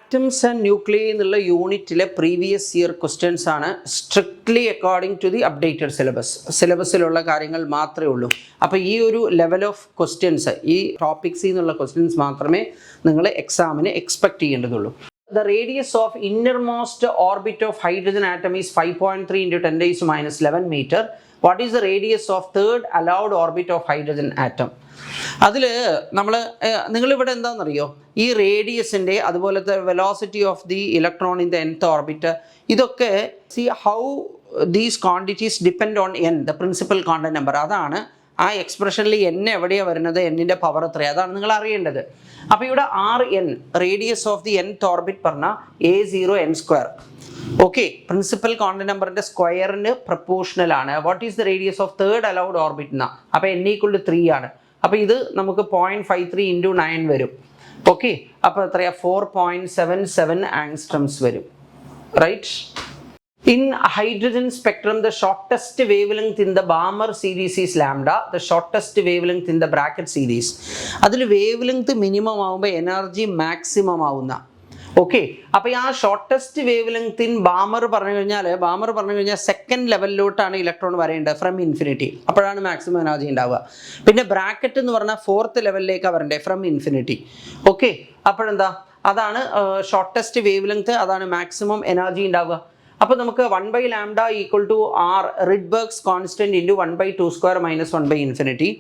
Atoms and nuclei എന്നുള്ള യൂണിറ്റിലെ previous year questions ആണ് strictly according to the updated സിലബസിലുള്ള കാര്യങ്ങൾ മാത്രമേ ഉള്ളൂ. അപ്പോൾ ഈ ഒരു ലെവൽ ഓഫ് ക്വസ്റ്റ്യൻസ്, ഈ ടോപ്പിക്സിൽ നിന്നുള്ള ക്വസ്റ്റ്യൻസ് മാത്രമേ നിങ്ങൾ എക്സാമിന് expect ചെയ്യേണ്ടതുള്ളൂ. The radius of innermost orbit of hydrogen atom is 5.3 into 10 raised to minus 11 meter. What is the radius of third allowed orbit of hydrogen atom? അതിൽ നിങ്ങളിവിടെ എന്താണെന്നറിയോ, ഈ റേഡിയസിൻ്റെ അതുപോലത്തെ velocity of the electron in the nth orbit, ഇതൊക്കെ see how these quantities depend on n, the principal quantum number. അതാണ് ആ എക്സ്പ്രഷനിൽ n എവിടെയാണ് വരുന്നത്, എന്നിൻ്റെ പവർ എത്രയാണ്, അതാണ് നിങ്ങൾ അറിയേണ്ടത്. അപ്പോൾ ഇവിടെ Rn, radius of the nth orbit പറഞ്ഞാൽ A0n². ഓക്കെ, പ്രിൻസിപ്പൽ ക്വാണ്ടം നമ്പറിൻ്റെ സ്ക്വയറിന് പ്രപ്പോർഷണൽ ആണ്. What is the radius of third allowed orbit എന്നാ? അപ്പോൾ n=3 ആണ്. അപ്പോൾ ഇത് നമുക്ക് 0.53 × 9 വരും. ഓക്കെ, അപ്പോൾ എത്രയാ 4.77 ആങ്സ്ട്രംസ് വരും. Right. In hydrogen spectrum, the shortest wavelength in the Balmer series is lambda. The shortest wavelength in the bracket series. അതിൽ wavelength മിനിമം ആകുമ്പോൾ എനർജി മാക്സിമം ആവുന്ന. ഓക്കെ, അപ്പോൾ ആ shortest wave length in Balmer പറഞ്ഞു കഴിഞ്ഞാൽ സെക്കൻഡ് ലെവലിലോട്ടാണ് ഇലക്ട്രോൺ വരേണ്ടത് from infinity. അപ്പോഴാണ് maximum energy ഉണ്ടാവുക. പിന്നെ ബ്രാക്കറ്റ് എന്ന് പറഞ്ഞാൽ ഫോർത്ത് ലെവലിലേക്കാണ് വരേണ്ടത് ഫ്രം ഇൻഫിനിറ്റി. ഓക്കെ, അപ്പോഴെന്താ, അതാണ് ഷോർട്ടസ്റ്റ് വേവ് ലെങ്ത്, അതാണ് മാക്സിമം എനർജി ഉണ്ടാവുക. അപ്പോൾ നമുക്ക് 1/λ = R റിഡ്ബർഗ്സ് കോൺസ്റ്റൻറ്റ് ഇൻറ്റു 1/2² - 1/∞.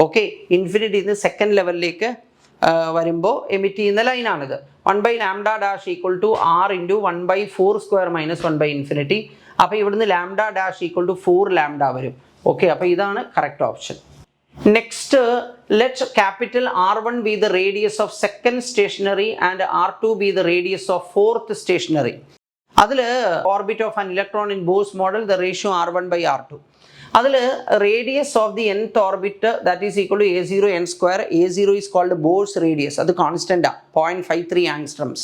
ഓക്കെ, ഇൻഫിനിറ്റിയിൽ നിന്ന് സെക്കൻഡ് ലെവലിലേക്ക് വരുമ്പോൾ എമിറ്റ് ചെയ്യുന്ന ലൈനാണിത്. 1/λ' = R × 1/4² - 1/∞. അപ്പോൾ ഇവിടുന്ന് λ' = 4λ വരും. ഓക്കെ, അപ്പോൾ ഇതാണ് correct option. Next, let capital R1 be the radius of second stationary and R2 be the radius of fourth stationary. അതിൽ orbit of an electron in Bohr's model the ratio R1/R2. അതിൽ radius of the nth orbit that is equal to A0n². A0 is called Bohr's radius, അത് കോൺസ്റ്റൻ്റാണ്, 0.53 ആങ്സ്ട്രംസ്.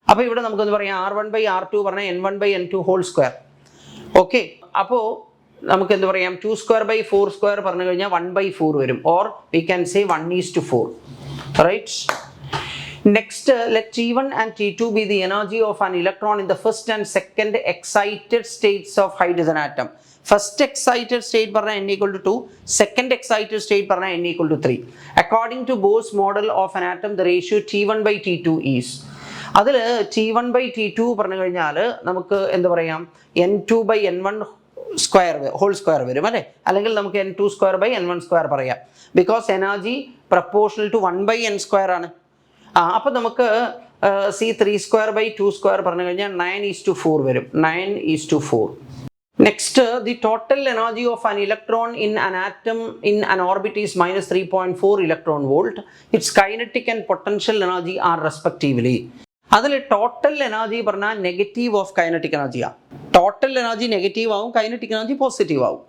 അപ്പോൾ ഇവിടെ നമുക്കൊന്ന് പറയാം R1/R2 പറഞ്ഞാൽ n1/n2². Okay, അപ്പോൾ നമുക്ക് എന്ത് പറയാം, 2²/4² പറഞ്ഞു കഴിഞ്ഞാൽ 1/4 വരും. Or we can say 1:4. Right. Next, let T1 and T2 be the energy of an electron in the first and second excited states of hydrogen atom. First excited state പറഞ്ഞാൽ n=2, second excited state പറഞ്ഞാൽ n=3. According to Bohr's model of an atom, the ratio T1/T2 is. അതിൽ T1/T2 പറഞ്ഞു കഴിഞ്ഞാൽ നമുക്ക് എന്ത് പറയാം, n2/n1² വരും അല്ലേ, അല്ലെങ്കിൽ നമുക്ക് n2²/n1² പറയാം. Because energy proportional to 1/n² ആണ്. അപ്പോൾ നമുക്ക് C3²/2² പറഞ്ഞു കഴിഞ്ഞാൽ 9:4 വരും. 9:4. Next, the total energy of an electron in an atom in an orbit is -3.4 electron volt. It's kinetic and potential energy are respectively. അതിൽ ടോട്ടൽ എനർജി പറഞ്ഞാൽ negative of kinetic എനർജിയാണ്. Total energy negative ആവും, kinetic energy positive ആവും.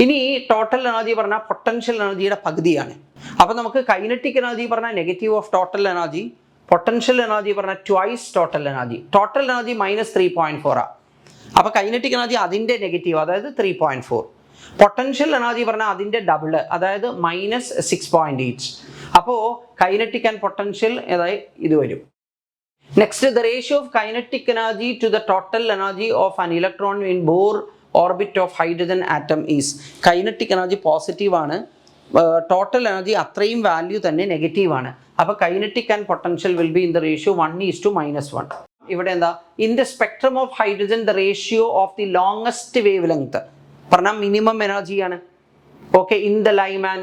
ഇനി total energy പറഞ്ഞാൽ potential എനർജിയുടെ പകുതിയാണ്. അപ്പോൾ നമുക്ക് കൈനറ്റിക് എനർജി പറഞ്ഞാൽ negative of total energy, potential energy പറഞ്ഞാൽ twice total energy. Total energy -3.4 ആണ്. അപ്പോൾ കൈനറ്റിക് എനർജി അതിൻ്റെ നെഗറ്റീവ്, അതായത് 3.4. പൊട്ടൻഷ്യൽ എനർജി പറഞ്ഞാൽ അതിൻ്റെ ഡബിൾ, അതായത് -6.8. അപ്പോൾ കൈനറ്റിക് ആൻഡ് പൊട്ടൻഷ്യൽ അതായത് ഇത് വരും. Next, the ratio of kinetic energy to the total energy of an electron in Bohr orbit of hydrogen atom is. Kinetic energy positive ആണ്, ടോട്ടൽ എനർജി അത്രയും value തന്നെ നെഗറ്റീവ് ആണ്. അപ്പോൾ kinetic and potential will be in the ratio 1:-1. ഇവിടെ എന്താ, in the spectrum of hydrogen the ratio of the longest wavelength പറഞ്ഞാൽ minimum എനർജിയാണ്. Okay, in the Lyman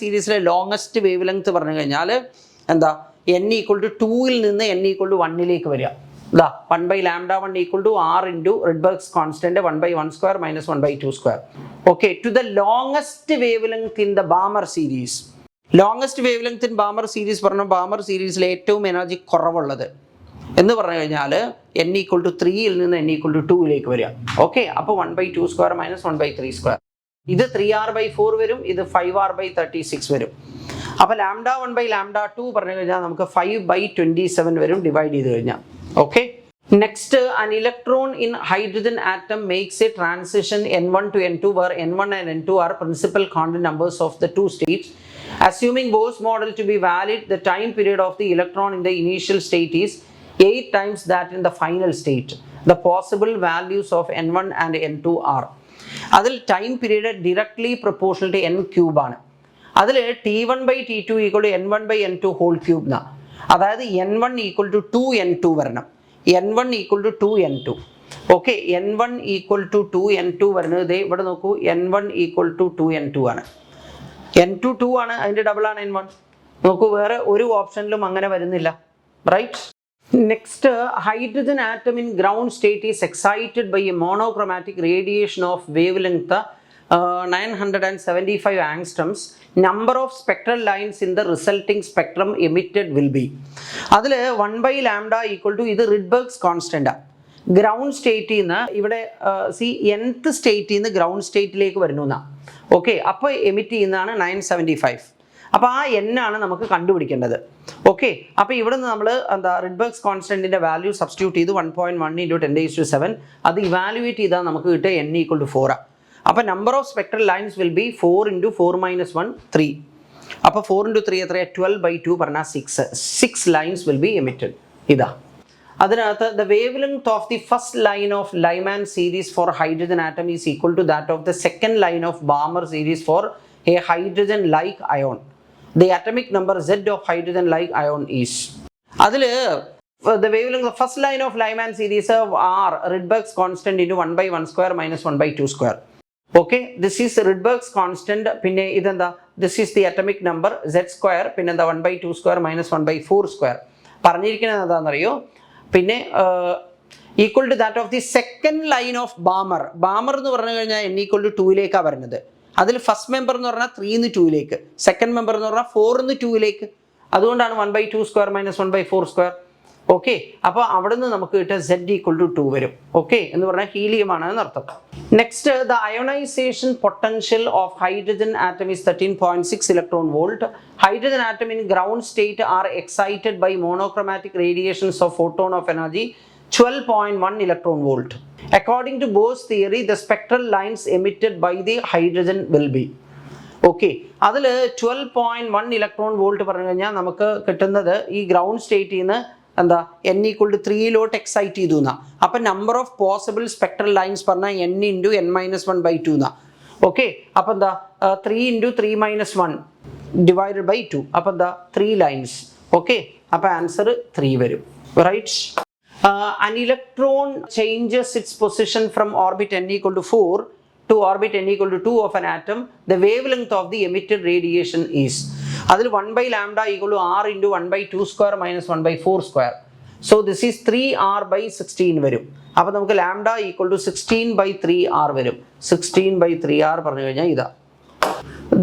സീരീസിലെ ലോങ്ങസ്റ്റ് വേവ് ലെങ്ത് പറഞ്ഞു കഴിഞ്ഞാൽ എന്താ, n=2 നിന്ന് n=1 വരിക. ഇതാ 1/λ1 = R × റിഡ്ബർഗ്സ് constant 1/1² - 1/2². Okay, to the longest wave length in the Balmer series. Longest wave length in Balmer series പറഞ്ഞാൽ ബാമർ സീരീസിലെ ഏറ്റവും എനർജി കുറവുള്ളത് എന്ന് പറഞ്ഞു കഴിഞ്ഞാൽ n=3 നിന്ന് n=2 വരിക. ഓക്കെ, അപ്പോൾ 1/2² - 1/3². ഇത് 3R/4 വരും, ഇത് 5R/36 വരും. അപ്പോൾ λ1/λ2 പറഞ്ഞു കഴിഞ്ഞാൽ നമുക്ക് 5/27 വരും ഡിവൈഡ് ചെയ്ത് കഴിഞ്ഞാൽ. Okay, next, an electron in hydrogen atom makes a transition n1 to n2 where n1 and n2 are principal quantum numbers of the two states. Assuming Bohr's model to be valid, the time period of the electron in the initial state is 8 times that in the final state. The possible values of n1 and n2 are. അതിൽ time period directly proportional to n cube ആണ്. അതിൽ t1 by t2 equal to n1 by n2 whole cube എന്നാ. അതായത് n1 equal to 2n2 വരണം. n1 equal to 2n2. Okay, n1 equal to 2n2 വരുന്നത് ഇവിടെ നോക്കൂ, n1 equal to 2n2 ആണ്. n2 2 ആണ്, അതിൻ്റെ ഡബിൾ ആണ് n1. നോക്കൂ, വേറെ ഒരു ഓപ്ഷനിലും അങ്ങനെ വരുന്നില്ല, right? Next, hydrogen atom in ground state is excited by a monochromatic radiation of wavelength 975 angstroms. Number of spectral lines in the resulting spectrum emitted will be. അതിൽ 1/λ ഈക്വൽ ടു, ഇത് റിഡ്ബർഗ്സ് കോൺസ്റ്റൻ്റാണ്. Ground സ്റ്റേറ്റിൽ നിന്ന് ഇവിടെ nth സ്റ്റേറ്റിൽ നിന്ന് ground സ്റ്റേറ്റിലേക്ക് വരുന്നു എന്നാണ്. ഓക്കെ, അപ്പോൾ എമിറ്റ് ചെയ്യുന്നതാണ് 975. അപ്പോൾ ആ n ആണ് നമുക്ക് കണ്ടുപിടിക്കേണ്ടത്. ഓക്കെ, അപ്പോൾ ഇവിടെ നിന്ന് നമ്മൾ റിഡ്ബർഗ്സ് കോൺസ്റ്റൻറ്റിൻ്റെ വാല്യൂ സബ്സ്റ്റിറ്റ്യൂട്ട് ചെയ്ത് 1.1 × 10⁻⁷ അത് ഇവാലുവേറ്റ് ചെയ്താൽ നമുക്ക് കിട്ടുക n = 4. അപ്പോൾ number of spectral lines will be 4 × 4 - 1 3. അപ്പോൾ 4 × 3 എത്രയാണ്? 12/2 പറഞ്ഞാൽ 6 ലൈൻസ് വിൽ ബി എമിറ്റഡ്. ഇതാ അതിനകത്ത് the wavelength of the first line of Lyman series for hydrogen atom is equal to that of the second line of Balmer series for a hydrogen like ion. The atomic number Z of hydrogen like ion is. അതിൽ the wavelength of first line of Lyman series are Rydberg's constant into 1/1² - 1/2². Okay, this is Rydberg's constant. പിന്നെ ഇതെന്താ? This is the atomic number Z². പിന്നെ എന്താ? 1/2² - 1/4². പറഞ്ഞിരിക്കുന്നത് എന്താണെന്നറിയോ? പിന്നെ equal to that of the second line of Balmer. Balmer എന്ന് പറഞ്ഞു കഴിഞ്ഞാൽ n = 2 വരുന്നത്. അതിൽ ഫസ്റ്റ് മെമ്പർ എന്ന് പറഞ്ഞാൽ 3 - 2, സെക്കൻഡ് മെമ്പർ എന്ന് പറഞ്ഞാൽ 4 - 2. അതുകൊണ്ടാണ് 1/2² - 1/4². ഓക്കെ, അപ്പോൾ അവിടെ നിന്ന് നമുക്ക് കിട്ടുക Z = 2 വരും. ഓക്കെ എന്ന് പറഞ്ഞാൽ ഹീലിയം ആണ് എന്നർത്ഥം. Next, the ionization potential of hydrogen atom is 13.6 electron volt. Hydrogen atom in ground state are excited by monochromatic radiations of photon of energy 12.1 electron volt. According to Bohr's theory, the spectral lines emitted by the hydrogen will be. Okay, അതിൽ 12.1 electron volt പറഞ്ഞു കഴിഞ്ഞാൽ നമുക്ക് കിട്ടുന്നത് ഈ ground സ്റ്റേറ്റിൽ നിന്ന് എന്താ n = 3 excite ചെയ്തു എന്നാ. അപ്പം number of possible spectral lines പറഞ്ഞാൽ n × n-1/2 എന്നാ. ഓക്കെ, അപ്പം എന്താ 3 × 3 - 1 / 2. അപ്പം എന്താ 3 ലൈൻസ്. ഓക്കെ, അപ്പം ആൻസർ 3 വരും, right? An electron changes its position from orbit n = 4 to orbit n = 2 of an atom. The wavelength of the emitted radiation is. അതിൽ 1/λ = r × 1/2² - 1/4². So this is 3r/16 വരും. അപ്പോൾ നമുക്ക് λ = 16/3r വരും. 16/3r പറഞ്ഞു കഴിഞ്ഞാൽ ഇതാ.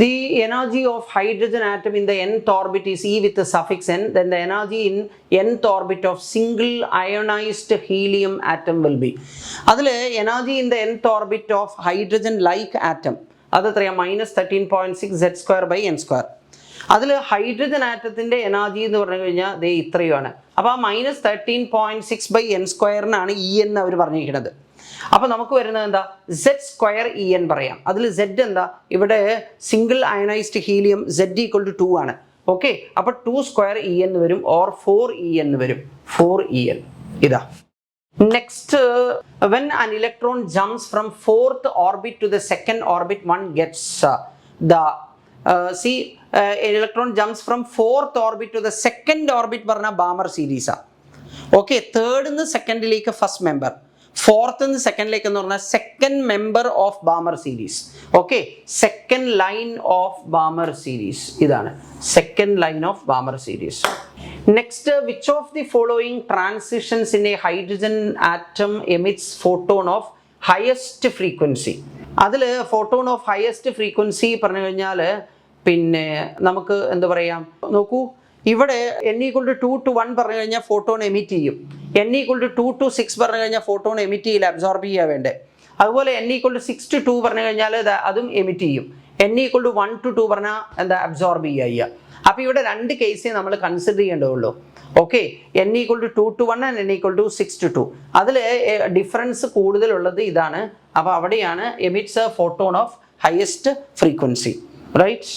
The energy of hydrogen atom in the nth orbit is E with the suffix n. Then the energy in nth orbit of single ionized helium atom will be. അതിൽ energy in the nth orbit of hydrogen like atom അത് എത്രയാണ്? -13.6 Z²/n². അതിൽ hydrogen ആറ്റത്തിൻ്റെ energy എന്ന് പറഞ്ഞു കഴിഞ്ഞാൽ ദേ ഇത്രയുമാണ്. അപ്പോൾ ആ -13.6/n² എന്ന് അവർ പറഞ്ഞിരിക്കുന്നത്. അപ്പോൾ നമുക്ക് വരുന്നത് എന്താ? Z²En പറയാം. അതിൽ Z എന്താ? ഇവിടെ സിംഗിൾ അയണൈസ്ഡ് ഹീലിയം Z = 2 ആണ്. ഓക്കെ, അപ്പോൾ 2² En വരും, ഓർ 4En വരും. 4En ഇതാ. Next, when an electron jumps from 4th orbit to the 2nd orbit, one gets the electron jumps from 4th orbit to the 2nd orbit പറഞ്ഞ Balmer സീരീസാണ്. Okay, third നിന്ന് സെക്കൻഡിലേക്ക് first member, fourth നിന്ന് സെക്കൻഡിലേക്ക് എന്ന് പറഞ്ഞാൽ second member of Balmer series. Okay, second line of Balmer series ഇതാണ് second line of Balmer series. Next, which of the following transitions in a hydrogen atom emits photon of highest frequency? അതിൽ photon of highest frequency പറഞ്ഞു കഴിഞ്ഞാൽ പിന്നെ നമുക്ക് എന്താ പറയാം, നോക്കൂ, ഇവിടെ n = 2 to 1 പറഞ്ഞു കഴിഞ്ഞാൽ ഫോട്ടോൺ എമിറ്റ് ചെയ്യും. n = 2 to 6 പറഞ്ഞു കഴിഞ്ഞാൽ ഫോട്ടോൺ എമിറ്റ് ചെയ്യില്ല, അബ്സോർബ് ചെയ്യാൻ വേണ്ടേ. അതുപോലെ n = 6 to 2 പറഞ്ഞു കഴിഞ്ഞാൽ അതും എമിറ്റ് ചെയ്യും. n = 1 to 2 പറഞ്ഞാൽ എന്താ അബ്സോർബ് ചെയ്യുക. അപ്പോൾ ഇവിടെ രണ്ട് കേസേ നമ്മൾ കൺസിഡർ ചെയ്യേണ്ടതുള്ളൂ. Okay, n = 2 to 1 and n = 6 to 2. അതിൽ ഡിഫറൻസ് കൂടുതലുള്ളത് ഇതാണ്. അപ്പോൾ അവിടെയാണ് emits a photon of highest frequency, right?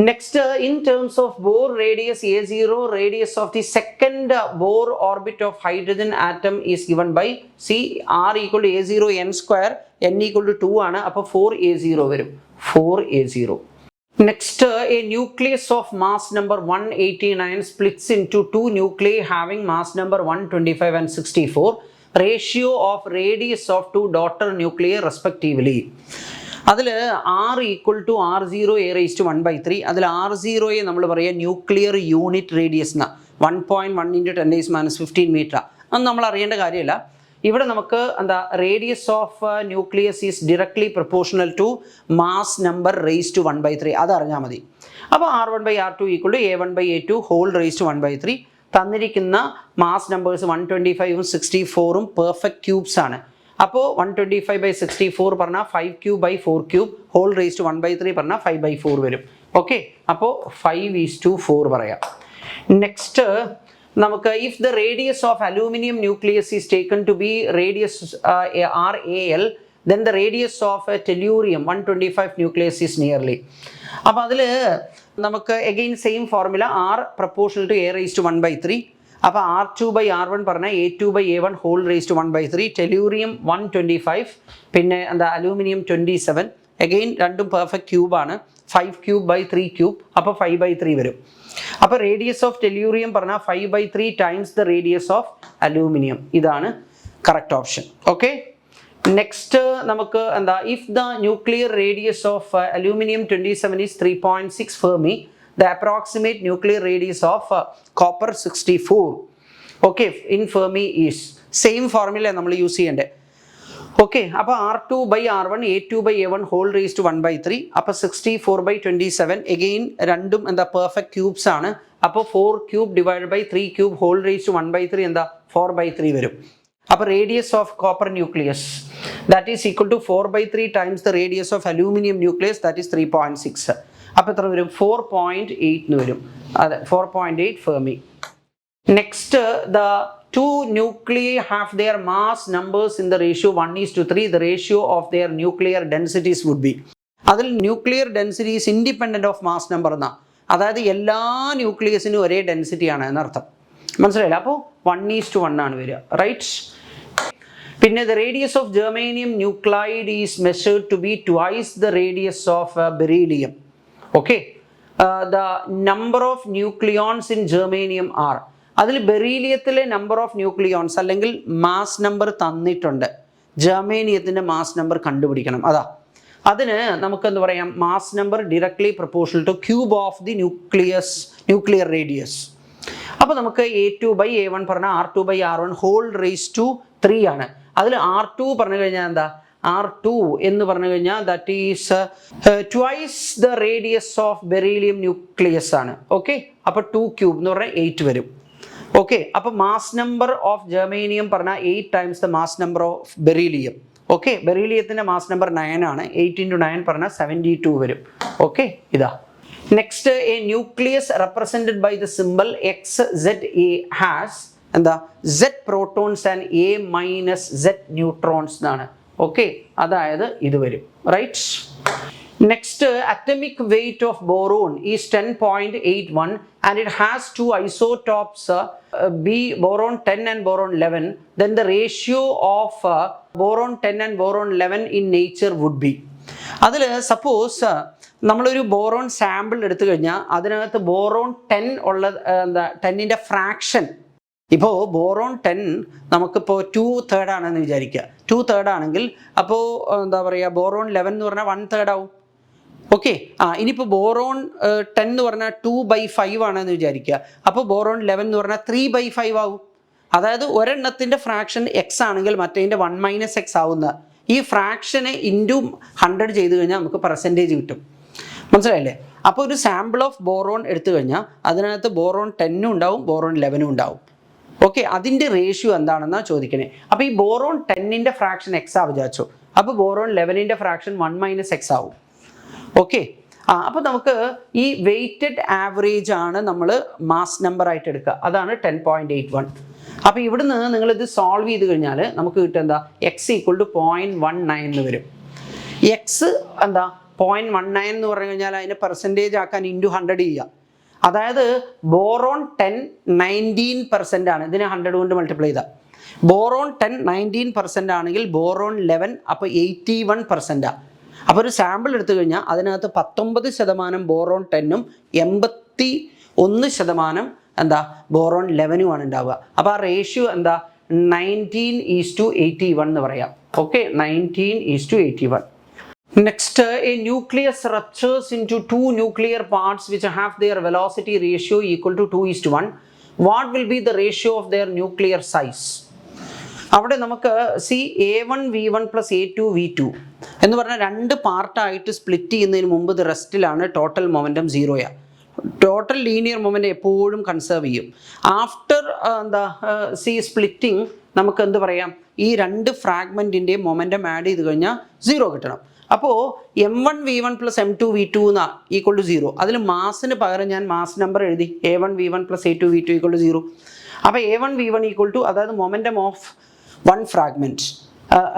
Next, in terms of Bohr radius A0, radius of the second second Bohr orbit of hydrogen atom is given by C R equal to A0 n square, n equal to 2 ആണ്. അപ്പോൾ 4A0 വരും, 4A0. Next, a nucleus of mass number 189 splits into two nuclei having mass number 125 and 64. Ratio of radius of two daughter nuclei respectively. അതിൽ R equal to R0 a raised to 1/3. അതിൽ R0യെ നമ്മൾ പറയുക nuclear unit radius എന്ന 1.1 × 10⁻15 metre. അത് നമ്മൾ അറിയേണ്ട കാര്യമില്ല. ഇവിടെ നമുക്ക് എന്താ radius of nucleus is directly proportional to mass number raise to 1/3. അത് അറിഞ്ഞാൽ മതി. അപ്പോൾ R1/R2 equal to A1/A2 whole raise to 1/3. തന്നിരിക്കുന്ന മാസ് നമ്പേഴ്സ് 125ഉം 64ഉം പെർഫെക്റ്റ് ക്യൂബ്സ് ആണ്. അപ്പോൾ 125/64 പറഞ്ഞാൽ 5³/4³ ഹോൾ റേസ് ടു 1/3 പറഞ്ഞാൽ 5/4 വരും. ഓക്കെ, അപ്പോൾ 5:4 പറയാം. നെക്സ്റ്റ് നമുക്ക് if the radius of aluminum nucleus is taken to be radius RAL, then the radius of tellurium 125 nucleus is nearly. അപ്പോൾ അതിൽ നമുക്ക് again same formula R proportional to A raised to 1/3. അപ്പോൾ R2/R1 പറഞ്ഞാൽ A2/A1 whole raise to 1/3. Tellurium 125, പിന്നെ എന്താ aluminium 27. Again രണ്ടും perfect ക്യൂബാണ്. 5³/3³, അപ്പോൾ 5/3 വരും. അപ്പോൾ റേഡിയസ് ഓഫ് ടെലൂറിയം പറഞ്ഞാൽ 5/3 times the radius of aluminium. ഇതാണ് കറക്റ്റ് ഓപ്ഷൻ. ഓക്കെ, നെക്സ്റ്റ് നമുക്ക് എന്താ if the nuclear radius of aluminium 27 is 3.6 fermi, the approximate nuclear radius of copper 64, okay, in Fermi is same formula നമ്മൾ use ചെയ്യേണ്ടത്. Okay, അപ്പോൾ R2/R1 A2/A1 whole raise to 1/3. അപ്പോൾ 64/27 again രണ്ടും എന്താ perfect cubes ആണ്. അപ്പോൾ 4³/3³ ഹോൾ റേസ് ടു 1/3 എന്താ 4/3 വരും. അപ്പോൾ radius of copper nucleus that is equal to 4/3 times the radius of aluminium nucleus that is 3.6. അപ്പോൾ എത്ര വരും? 4.8 എന്ന് വരും. അതെ, 4.8 fermi. Next, the two nuclei have their mass numbers in the ratio 1:3. The ratio of their nuclear densities would be. അതിൽ nuclear density is independent of mass number എന്നാ. അതായത് എല്ലാ ന്യൂക്ലിയസിനും ഒരേ ഡെൻസിറ്റിയാണ് എന്നർത്ഥം. മനസ്സിലായില്ല? അപ്പോൾ 1:1 ആണ് വരിക. റൈറ്റ്. പിന്നെ the radius of germanium nuclide is measured to be twice the radius of beryllium. Okay, the number of nucleons in germanium are. അതിൽ ബെറീലിയത്തിലെ നമ്പർ ഓഫ് ന്യൂക്ലിയോൺസ് അല്ലെങ്കിൽ മാസ് നമ്പർ തന്നിട്ടുണ്ട്. ജർമേനിയത്തിൻ്റെ മാസ് നമ്പർ കണ്ടുപിടിക്കണം. അതാ, അതിന് നമുക്ക് എന്ത് പറയാം? Mass number directly proportional two cube of the nuclear radius. അപ്പോൾ നമുക്ക് A2/A1 പറഞ്ഞാൽ R2/R1 ഹോൾ റേസ് ടു 3 ആണ്. അതിൽ R2 പറഞ്ഞു കഴിഞ്ഞാൽ എന്താ? R2 എന്ന് പറഞ്ഞു കഴിഞ്ഞാൽ that is twice the radius of beryllium nucleus ആണ്. ഓക്കെ, അപ്പോൾ 2³ എന്ന് പറഞ്ഞാൽ 8 വരും. ഓക്കെ, അപ്പോൾ മാസ് നമ്പർ ഓഫ് ജർമേനിയം പറഞ്ഞാൽ 8 times the mass number of beryllium. Okay, ബെറീലിയത്തിൻ്റെ മാസ് നമ്പർ 9 ആണ്. 8 × 9 പറഞ്ഞാൽ 72 വരും. ഓക്കെ, ഇതാ. Next, a nucleus represented by the symbol XZA has എന്താ Z protons and A- Z neutrons എന്നാണ്. ഓക്കെ, അതായത് ഇത് വരും. Right. Next, atomic weight of boron is 10.81 and it has two isotopes boron 10 and boron 11. Then the ratio of boron 10 and boron 11 in nature would be. അതിൽ suppose നമ്മളൊരു boron sample എടുത്തു കഴിഞ്ഞാൽ അതിനകത്ത് boron 10 ഉള്ള എന്താ 10ൻ്റെ ഫ്രാക്ഷൻ. ഇപ്പോൾ boron 10 നമുക്കിപ്പോൾ 2/3 ആണെന്ന് വിചാരിക്കുക. 2/3 ആണെങ്കിൽ അപ്പോൾ എന്താ പറയുക, ബോറോൺ 11 എന്ന് പറഞ്ഞാൽ 1/3 ആവും. ഓക്കെ, ഇനിയിപ്പോൾ ബോറോൺ 10 എന്ന് പറഞ്ഞാൽ 2/5 ആണെന്ന് വിചാരിക്കുക. അപ്പോൾ ബോറോൺ 11 എന്ന് പറഞ്ഞാൽ 3/5 ആവും. അതായത് ഒരെണ്ണത്തിൻ്റെ ഫ്രാക്ഷൻ എക്സ് ആണെങ്കിൽ മറ്റേതിൻ്റെ 1 - x ആവുന്ന ഈ ഫ്രാക്ഷനെ ഇൻറ്റു 100 ചെയ്ത് കഴിഞ്ഞാൽ നമുക്ക് പെർസെൻറ്റേജ് കിട്ടും. മനസ്സിലായില്ലേ? അപ്പോൾ ഒരു സാമ്പിൾ ഓഫ് ബോറോൺ എടുത്തു കഴിഞ്ഞാൽ അതിനകത്ത് ബോറോൺ 10 ഉണ്ടാവും, ബോറോൺ 11 ഉണ്ടാവും. ഓക്കെ, അതിൻ്റെ റേഷ്യോ എന്താണെന്നാണ് ചോദിക്കണേ. അപ്പോൾ ഈ ബോറോൺ 10ൻ്റെ ഫ്രാക്ഷൻ എക്സ് ആ വിചാരിച്ചു. അപ്പോൾ ബോറോൺ 11ൻ്റെ ഫ്രാക്ഷൻ 1 - x ആവും. ഓക്കെ, അപ്പോൾ നമുക്ക് ഈ വെയ്റ്റഡ് ആവറേജ് ആണ് നമ്മൾ മാസ് നമ്പർ ആയിട്ട് എടുക്കുക. അതാണ് 10.81. അപ്പോൾ ഇവിടുന്ന് നിങ്ങളിത് സോൾവ് ചെയ്ത് കഴിഞ്ഞാൽ നമുക്ക് കിട്ടുക എന്താ? x = 0.19 എന്ന് വരും. എക്സ് എന്താ 0.19 എന്ന് പറഞ്ഞു കഴിഞ്ഞാൽ അതിനെ പെർസെൻറ്റേജ് ആക്കാൻ ഇൻറ്റു 100 ചെയ്യുക. അതായത് ബോറോൺ 10 19% ആണ്. ഇതിനെ 100 കൊണ്ട് മൾട്ടിപ്ലൈ ചെയ്താൽ ബോറോൺ 10 19% ആണെങ്കിൽ ബോറോൺ 11 അപ്പോൾ 81%. അപ്പോൾ ഒരു സാമ്പിൾ എടുത്തു കഴിഞ്ഞാൽ അതിനകത്ത് 19% ബോറോൺ 10ഉം 81% എന്താ ബോറോൺ 11ഉമാണ് ഉണ്ടാവുക. അപ്പോൾ ആ റേഷ്യോ എന്താ 19:81 എന്ന് പറയാം. Okay, 19:81. Next, a nucleus ruptures into two nuclear parts which have their velocity ratio equal to 2:1. What will be the ratio of their nuclear size? അവിടെ നമുക്ക് A1V1 plus A2V2 എന്ന് പറഞ്ഞാൽ രണ്ട് പാർട്ടായിട്ട് സ്പ്ലിറ്റ് ചെയ്യുന്നതിന് മുമ്പ് ഇത് റെസ്റ്റിലാണ്. ടോട്ടൽ മൊമെൻറ്റം 0യാണ്. ടോട്ടൽ ലീനിയർ മൊമെൻറ്റം എപ്പോഴും കൺസേർവ് ചെയ്യും. ആഫ്റ്റർ സ്പ്ലിറ്റിംഗ് നമുക്ക് എന്ത് പറയാം, ഈ രണ്ട് ഫ്രാഗ്മെൻറ്റിൻ്റെ മൊമെൻറ്റം ആഡ് ചെയ്ത് കഴിഞ്ഞാൽ 0 കിട്ടണം. അപ്പോൾ M1V1 plus M2V2 equal to 0. അതിൽ മാസിന് പകരം ഞാൻ മാസ് നമ്പർ എഴുതി A1V1 plus A2V2 equal to 0. അപ്പോൾ A1V1 ഈക്വൾ ടു, അതായത് മൊമെൻറ്റം ഓഫ് വൺ ഫ്രാഗ്മെൻറ്റ്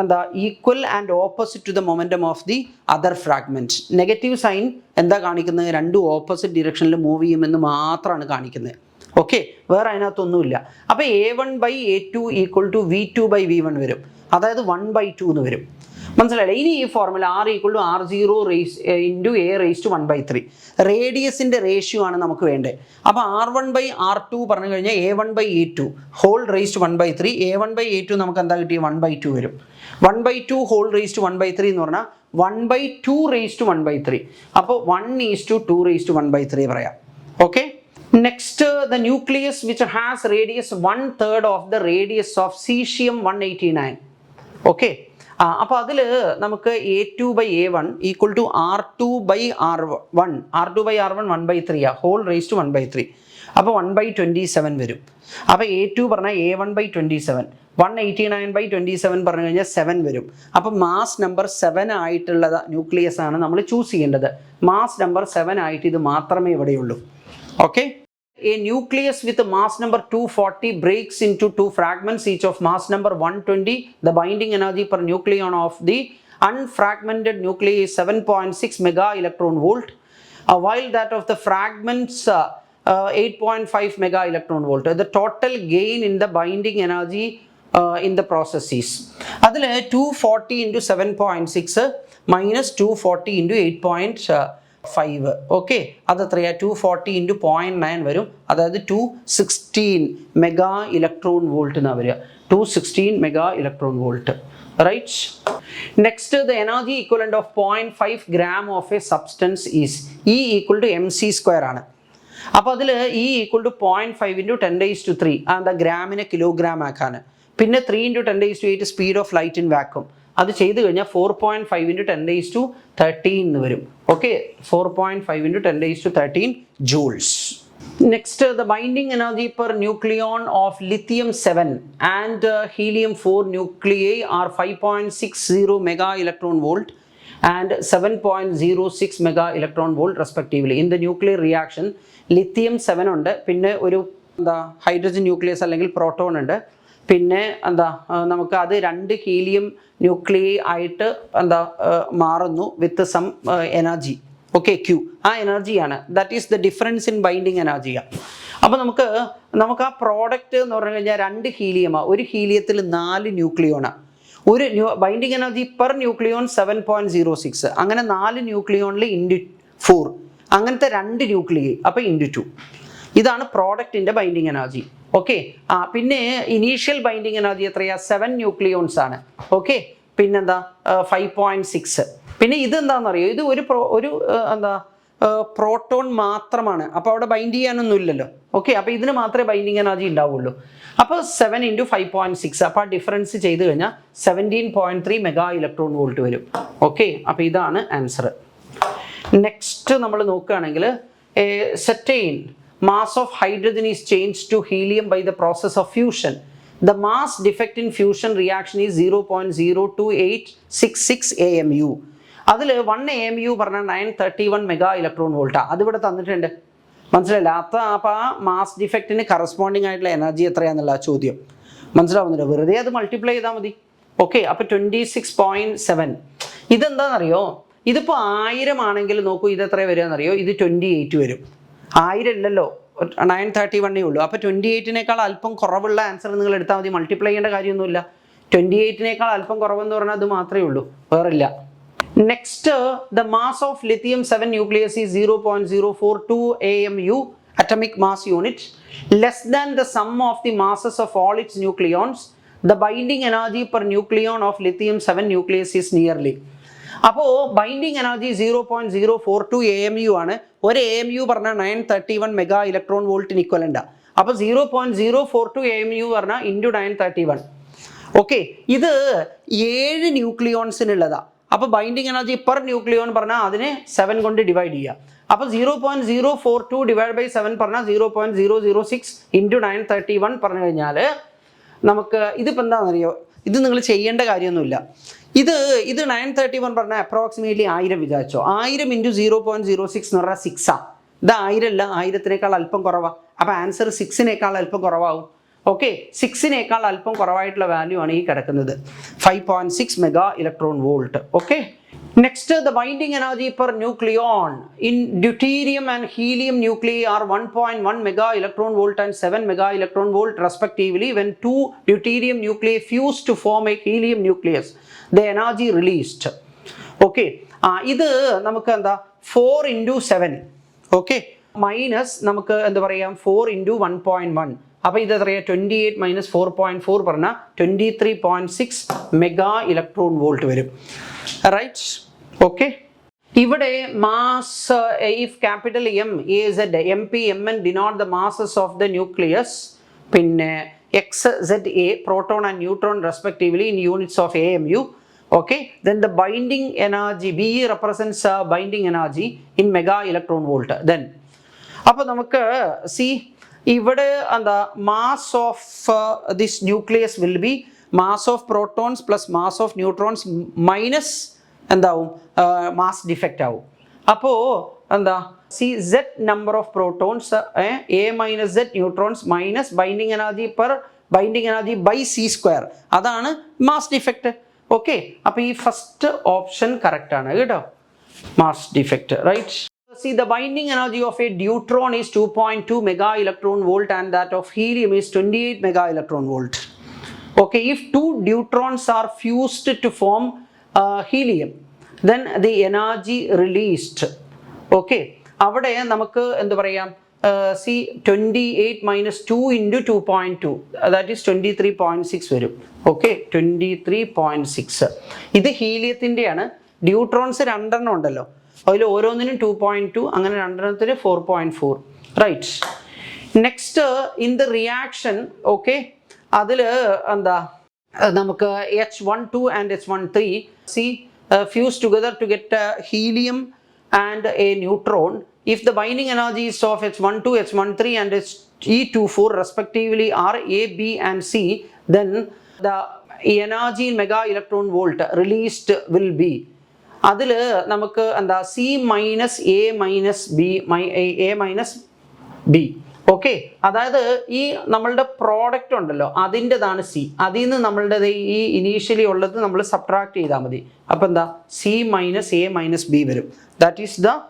എന്താ equal and opposite to the momentum of the other fragment. Negative sign എന്താ കാണിക്കുന്നത്, രണ്ടും ഓപ്പോസിറ്റ് ഡിറക്ഷനിൽ മൂവ് ചെയ്യുമെന്ന് മാത്രമാണ് കാണിക്കുന്നത്. ഓക്കെ, വേറെ അതിനകത്തൊന്നുമില്ല. അപ്പോൾ A1/A2 ഈക്വൾ ടു V2/V1 വരും. അതായത് 1/2 എന്ന് വരും. മനസ്സിലായില്ലേ? ഇനി ഈ formula R = R0 × A⁻⁴ റേഡിയസിൻ്റെ ratio ആണ് നമുക്ക് വേണ്ടത്. അപ്പോൾ R1/R2 പറഞ്ഞു കഴിഞ്ഞാൽ A1/A2 1/3. A1/A2 നമുക്ക് എന്താ കിട്ടിയ 1/2 വരും. 1/2 1/3 എന്ന് പറഞ്ഞാൽ 1/2 അപ്പോൾ 1:2 പറയാം. Okay, next the nucleus which has radius 1/3 of the radius of Cesium-189. Okay, അപ്പോൾ അതിൽ നമുക്ക് A2/A1 equal to R2/R1. R2/R1 1/3 1/3. അപ്പോൾ 1/27 വരും. അപ്പോൾ A2 പറഞ്ഞാൽ A1/27. 189/27 പറഞ്ഞു കഴിഞ്ഞാൽ 7 വരും. അപ്പോൾ മാസ് നമ്പർ 7 ആയിട്ടുള്ള ന്യൂക്ലിയസ് ആണ് നമ്മൾ ചൂസ് ചെയ്യേണ്ടത്. മാസ് നമ്പർ 7 ആയിട്ട് ഇത് മാത്രമേ ഇവിടെയുള്ളൂ. Okay, a nucleus with a mass number 240 breaks into two fragments each of mass number 120. The binding energy per nucleon of the unfragmented nuclei is 7.6 mega electron volt, while that of the fragments 8.5 mega electron volt. The total gain in the binding energy in the process is അതിൽ 240 into 7.6 minus 240 into 8.5. Okay, അത് എത്രയാണ്, 240 into 0.9 വരും. അതായത് 216 mega electron volt എന്നാണ് വരിക. 216 mega electron volt. Right. Next, the energy equivalent of 0.5 gram of a substance is E = mc² ആണ്. അപ്പോൾ അതിൽ E = 0.5 into 10⁻³ എന്താ ഗ്രാമിനെ കിലോഗ്രാം ആക്കാൻ. പിന്നെ 3 into 10⁸ speed of light in vacuum. അത് ചെയ്ത് കഴിഞ്ഞാൽ 4.5 into 10⁻13 എന്ന് വരും. Okay, 4.5 into 10⁻13 joules. Next, the binding energy per nucleon of lithium-7 and helium-4 nuclei are 5.60 mega electron volt and 7.06 mega electron volt respectively. In the nuclear reaction, lithium-7 ഉണ്ട്, പിന്നെ ഒരു എന്താ hydrogen nucleus അല്ലെങ്കിൽ proton ഉണ്ട്, പിന്നെ എന്താ നമുക്ക് അത് 2 ഹീലിയം ന്യൂക്ലിയൈ ആയിട്ട് എന്താ മാറുന്നു with some energy. Okay, Q ആ എനർജിയാണ്. That is the difference in binding എനർജിയാണ്. അപ്പോൾ നമുക്ക് ആ പ്രോഡക്റ്റ് എന്ന് പറഞ്ഞു കഴിഞ്ഞാൽ 2 ഹീലിയമാണ്. ഒരു ഹീലിയത്തിൽ 4 ന്യൂക്ലിയോണാണ്. ഒരു ബൈൻഡിങ് എനർജി പെർ ന്യൂക്ലിയോൺ 7.06. അങ്ങനെ 4 ന്യൂക്ലിയോണിൽ × 4 അങ്ങനത്തെ 2 ന്യൂക്ലിയൈ അപ്പോൾ × 2. ഇതാണ് പ്രോഡക്റ്റിൻ്റെ ബൈൻഡിങ് എനർജി. ഓക്കെ, പിന്നെ ഇനീഷ്യൽ ബൈൻഡിങ് എനർജി എത്രയാണ്, 7 ന്യൂക്ലിയോൺസ് ആണ്. ഓക്കെ, പിന്നെന്താ 5.6. പിന്നെ ഇതെന്താണെന്നറിയോ, ഇത് ഒരു എന്താ പ്രോട്ടോൺ മാത്രമാണ്. അപ്പോൾ അവിടെ ബൈൻഡ് ചെയ്യാനൊന്നും ഇല്ലല്ലോ. ഓക്കെ, അപ്പോൾ ഇതിന് മാത്രമേ ബൈൻഡിങ് എനർജി ഉണ്ടാവുള്ളൂ. അപ്പോൾ 7 × 5.6 അപ്പോൾ ആ ഡിഫറൻസ് ചെയ്ത് കഴിഞ്ഞാൽ 17.3 മെഗാ ഇലക്ട്രോൺ വോൾട്ട് വരും. ഓക്കെ, അപ്പോൾ ഇതാണ് ആൻസർ. നെക്സ്റ്റ് നമ്മൾ നോക്കുകയാണെങ്കിൽ സെറ്റൈൻ mass of hydrogen is changed to helium by the process of fusion. The mass defect in fusion reaction is 0.02866 AMU. അതിൽ 1 AMU പറഞ്ഞാൽ 931 മെഗാ ഇലക്ട്രോൺ വോൾട്ടാണ്. അതിവിടെ തന്നിട്ടുണ്ട്, മനസ്സിലായില്ല? അപ്പോൾ ആ മാസ് ഡിഫക്റ്റിന് കറസ്പോണ്ടിങ് ആയിട്ടുള്ള എനർജി എത്രയാണെന്നുള്ള ചോദ്യം മനസ്സിലാവുന്നില്ല. വെറുതെ അത് മൾട്ടിപ്ലൈ ചെയ്താൽ മതി. ഓക്കെ, അപ്പോൾ 26.7. ഇതെന്താണെന്നറിയോ, ഇതിപ്പോൾ 1000 ആണെങ്കിൽ നോക്കൂ, ഇത് എത്ര വരികയെന്നറിയോ, ഇത് 28 വരും. 1000 ഇല്ലല്ലോ, 931 ഉള്ളൂ. അപ്പോൾ 28-നേക്കാൾ അല്പം കുറവുള്ള ആൻസർ നിങ്ങൾ എടുത്താൽ മതി, മൾട്ടിപ്ലൈ ചെയ്യേണ്ട കാര്യമൊന്നുമില്ല. 28-നേക്കാൾ അല്പം കുറവെന്ന് പറഞ്ഞാൽ അത് മാത്രമേ ഉള്ളൂ, വേറില്ല. Next, the mass of lithium 7 nucleus is 0.042 AMU atomic mass unit, less than the sum of the masses of all its nucleons. The binding energy per nucleon of lithium 7 nucleus is nearly. അപ്പോൾ binding energy 0.042 AMU ആണ്. ഒരു AMU പറഞ്ഞാൽ 931 mega electron വോൾട്ടിന് ഇക്വലൻ്റാണ്. അപ്പോൾ 0.042 AMU പറഞ്ഞാൽ into 931. Okay, ഇത് 7 ന്യൂക്ലിയോൺസിനുള്ളതാണ്. അപ്പോൾ binding energy per nucleon പറഞ്ഞാൽ അതിനെ 7 കൊണ്ട് ഡിവൈഡ് ചെയ്യുക. അപ്പോൾ 0.042 ഡിവൈഡ് ബൈ 7 പറഞ്ഞാൽ 0.006 ഇൻറ്റു 931 പറഞ്ഞു കഴിഞ്ഞാൽ നമുക്ക് ഇതിപ്പോൾ എന്താണെന്നറിയോ, ഇത് നിങ്ങൾ ചെയ്യേണ്ട കാര്യമൊന്നുമില്ല. ഇത് 931 പറഞ്ഞാൽ അപ്രോക്സിമേറ്റ്ലി 1000 വിചാരിച്ചോ. 1000 ഇൻറ്റു 0.06 എന്ന് പറഞ്ഞാൽ 6 ഇത് 1000 അല്ല, 1000-നേക്കാൾ അല്പം കുറവാണ്. അപ്പോൾ ആൻസർ 6-നേക്കാൾ അല്പം കുറവാകും. ഓക്കെ, 6-നേക്കാൾ അല്പം കുറവായിട്ടുള്ള വാല്യൂ ആണ് ഈ കിടക്കുന്നത്, 5.6 mega electron volt. Okay, next, the binding energy per nucleon in deuterium and helium nuclei are 1.1 mega electron volt and 7 mega electron volt respectively when 2 deuterium nuclei fuse to form a helium nucleus, the energy released. Okay, ഇത് നമുക്ക് എന്താ 4 into 7, okay, minus നമുക്ക് എന്താ പറയാം 4 into 1.1. അപ്പോൾ ഇത് എത്രയാണ്, 28 minus 4.4 പറഞ്ഞാൽ 23.6 മെഗാ ഇലക്ട്രോൺ വോൾട്ട് വരും. Right, okay. ഇവിടെ mass, if capital M, A, Z, MP, MN denote the masses of the nucleus, പിന്നെ X, Z, A, proton and neutron respectively in units of AMU. Okay, then the binding energy BE represents binding energy in mega electron volt. Then അപ്പോൾ നമുക്ക് see ഇവിടെ എന്താ mass of this nucleus will be mass of protons plus mass of neutrons minus എന്താവും mass defect ആവും. അപ്പോൾ എന്താ see Z number of protons, A minus Z neutrons minus binding energy per binding energy by C square, അതാണ് mass defect. Okay, അപ്പോൾ ഈ first option correct ആണ് കേട്ടോ, mass defect. Right, C the binding energy of a deuteron is 2.2 mega electron volt and that of helium is 28 mega electron volt. Okay, if 2 deuterons are fused to form helium, then the energy released. Okay, അവിടെ നമുക്ക് എന്ത് പറയാം, see 28 minus 2 into 2.2, that is 23.6 വരും. Okay, 23.6. ഇത് ഹീലിയത്തിൻ്റെയാണ്. ഡ്യൂട്രോൺസ് 2 ഉണ്ടല്ലോ, അതിൽ ഓരോന്നിനും 2.2, അങ്ങനെ 2 4.4. Right, next in the reaction, okay, അതിൽ എന്താ നമുക്ക് H12 and H13 fuse together to get helium and a neutron. If the binding energies of H12, H13 and He24 respectively are A, B and C, then the energy in mega electron volt released will be, അതിൽ നമുക്ക് എന്താ C minus A minus B. Okay, അതായത് ഈ നമ്മളുടെ product ഉണ്ടല്ലോ അതിൻ്റെതാണ് C, അതിൽ നിന്ന് നമ്മളുടെ ഈ ഇനീഷ്യലി ഉള്ളത് നമ്മൾ സബ്ട്രാക്ട് ചെയ്താൽ മതി. അപ്പോൾ എന്താ C minus A minus B വരും. That is the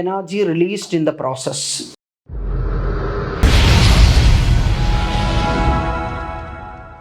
energy released in the process.